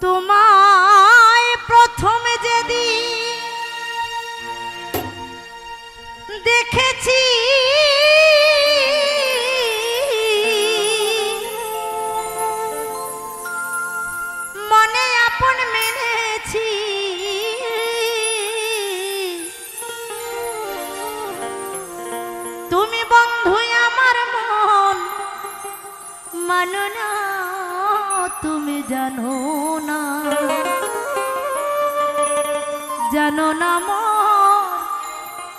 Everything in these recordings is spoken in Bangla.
তোমায় প্রথমে যেদিন দেখেছি মনে আপন মেনেছি তুমি বন্ধু আমার মন মানো না তুমি জানো না মোর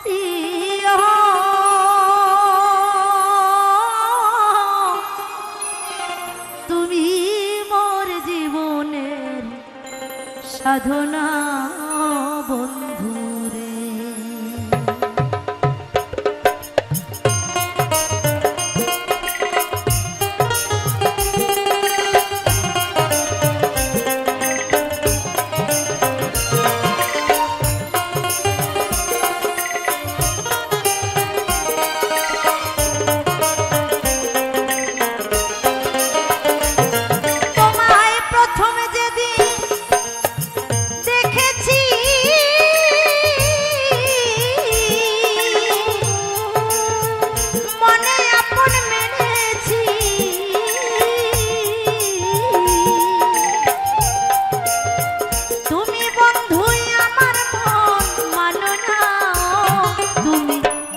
প্রিয় তুমি মোর জীবনের সাধনা বন্ধু রে।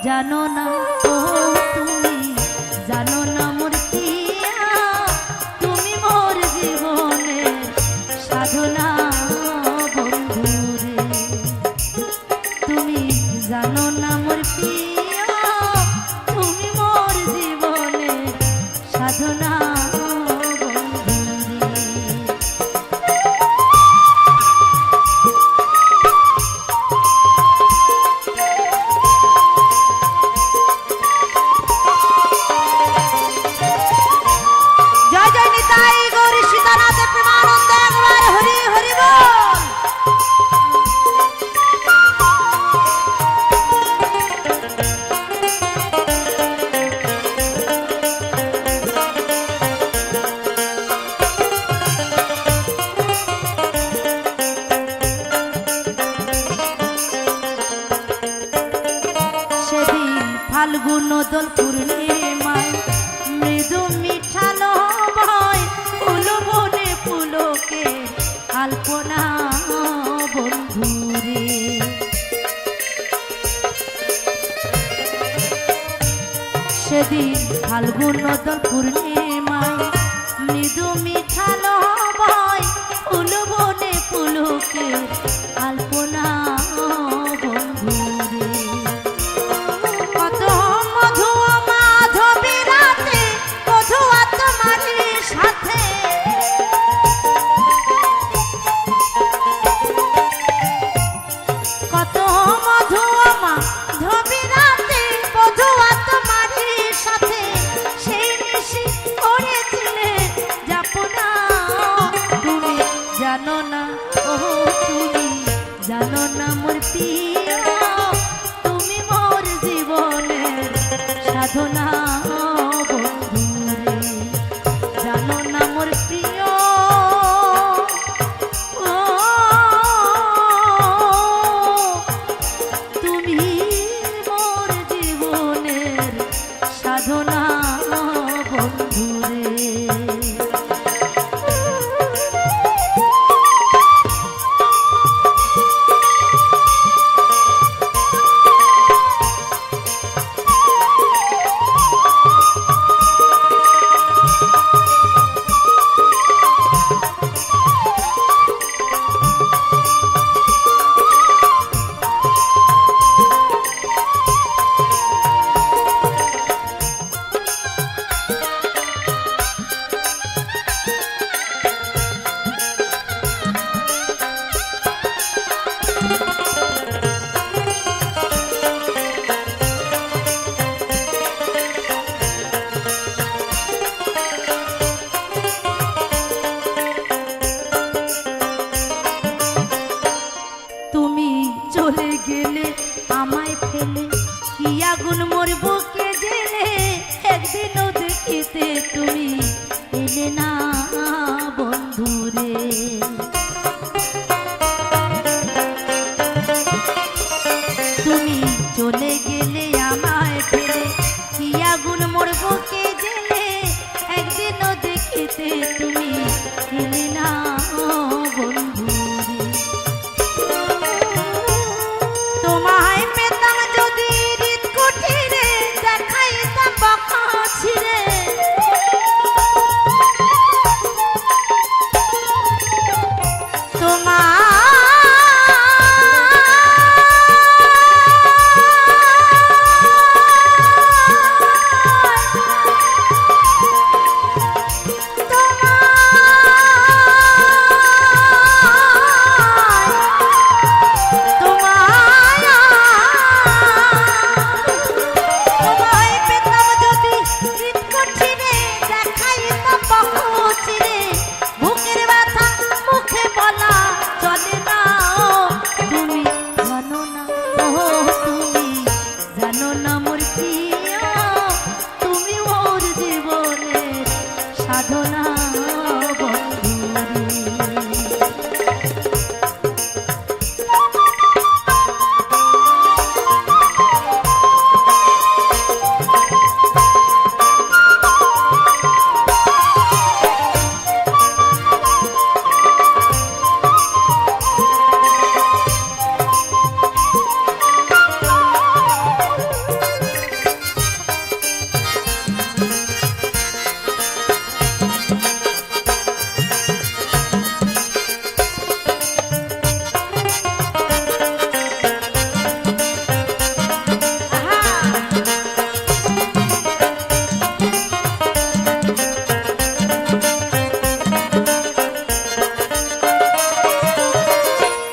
জানো না ও তুমি জানো না মোর প্রিয়া তুমি মোর জীবনের সাধনা বন্ধু রে। তুমি জানো না মোর প্রিয়া তুমি মোর জীবনের সাধনা ফাল্গুন দোল পূর্ণিমায় মৃদু মিঠালো ভয় ফুল বনে ফুলকে আলপনা বন্ধুরে। সেদিন ফাল্গুন দোল পূর্ণিমায় মৃদু মিঠালো ভয় ফুল বনে ফুলকে আলপনা বন্ধুরে। জানো না ও তুমি জানো না মোর প্রিয় তুমি মোর জীবনের সাধনা বন্ধু রে। জানো না মোর প্রিয় ও তুমি মোর জীবনের সাধনা বন্ধু রে। তুমি এলে না বন্ধু রে। তোমায় পেতাম যদি হৃদ কুঠিরে দেখাইতাম বাঁকা ছিঁড়ে।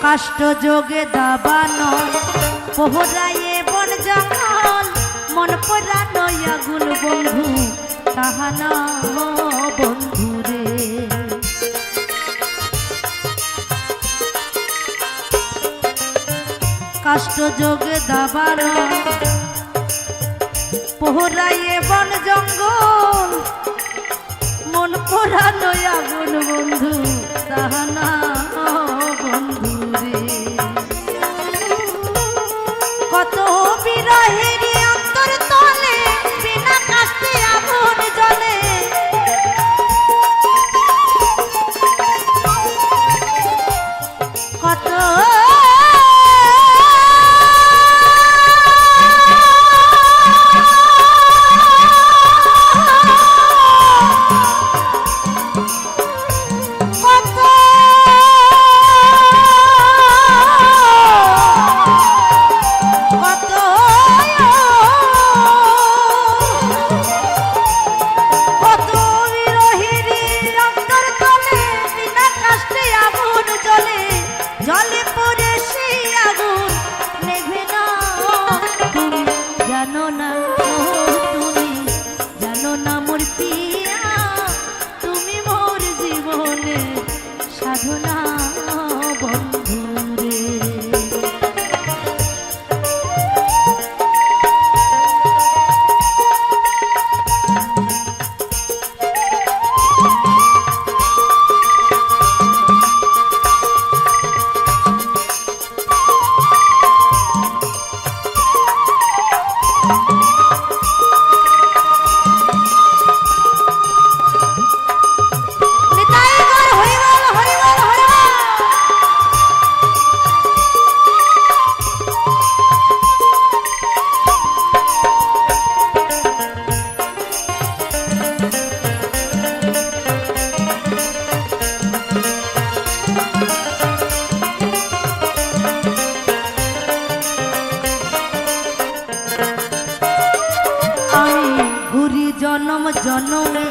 কাষ্ট যোগে দাবানো পোহরায়ে বন জঙ্গল মন পরানো আগুন বন্ধু তাহানা বন্ধু রে। কাষ্ট যোগে দাবানো পোহরায়ে বন জঙ্গল মন পরানো আগুন বন্ধু তাহানা বন্ধু রে। কত বিরহের অন্তর তলে বিনা কাস্তে আগুন জ্বলে। কত সাধনা বন্ধু রে। জনম জনমে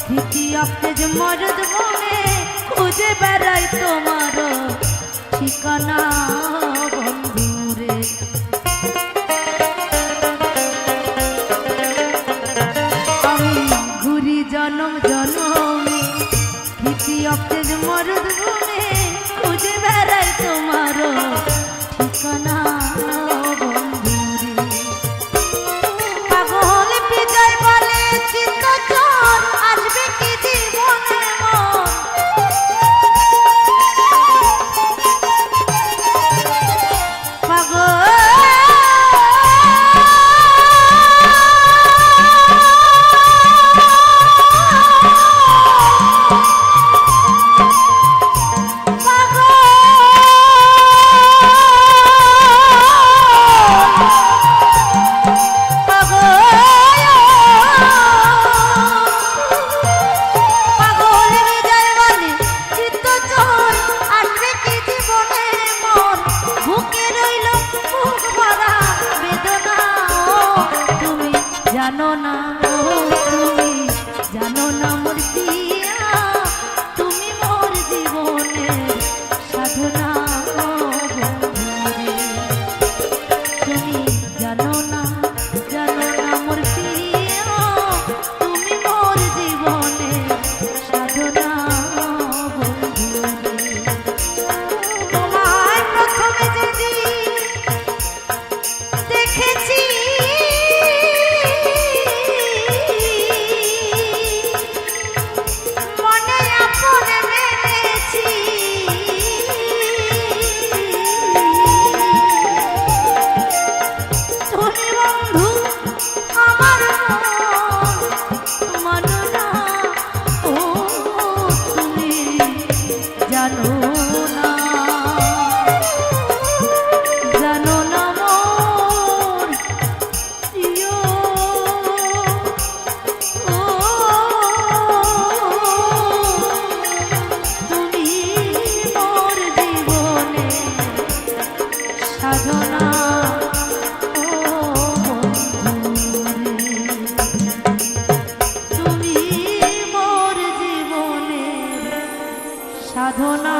দ্বিতীয় পেজ মরদ বনে খুঁজে বেড়াই তোমার ঠিকানা বন্ধু রে। আমি ঘুরি জনম জনমে দ্বিতীয় পেজ মরদ বনে খুঁজে বেড়াই তোমার ঠিকানা বন্ধু রে। পাগল বিজয় বলে চিত্ত চোর আসবে কি জীবনে মন। পাগল সাধনা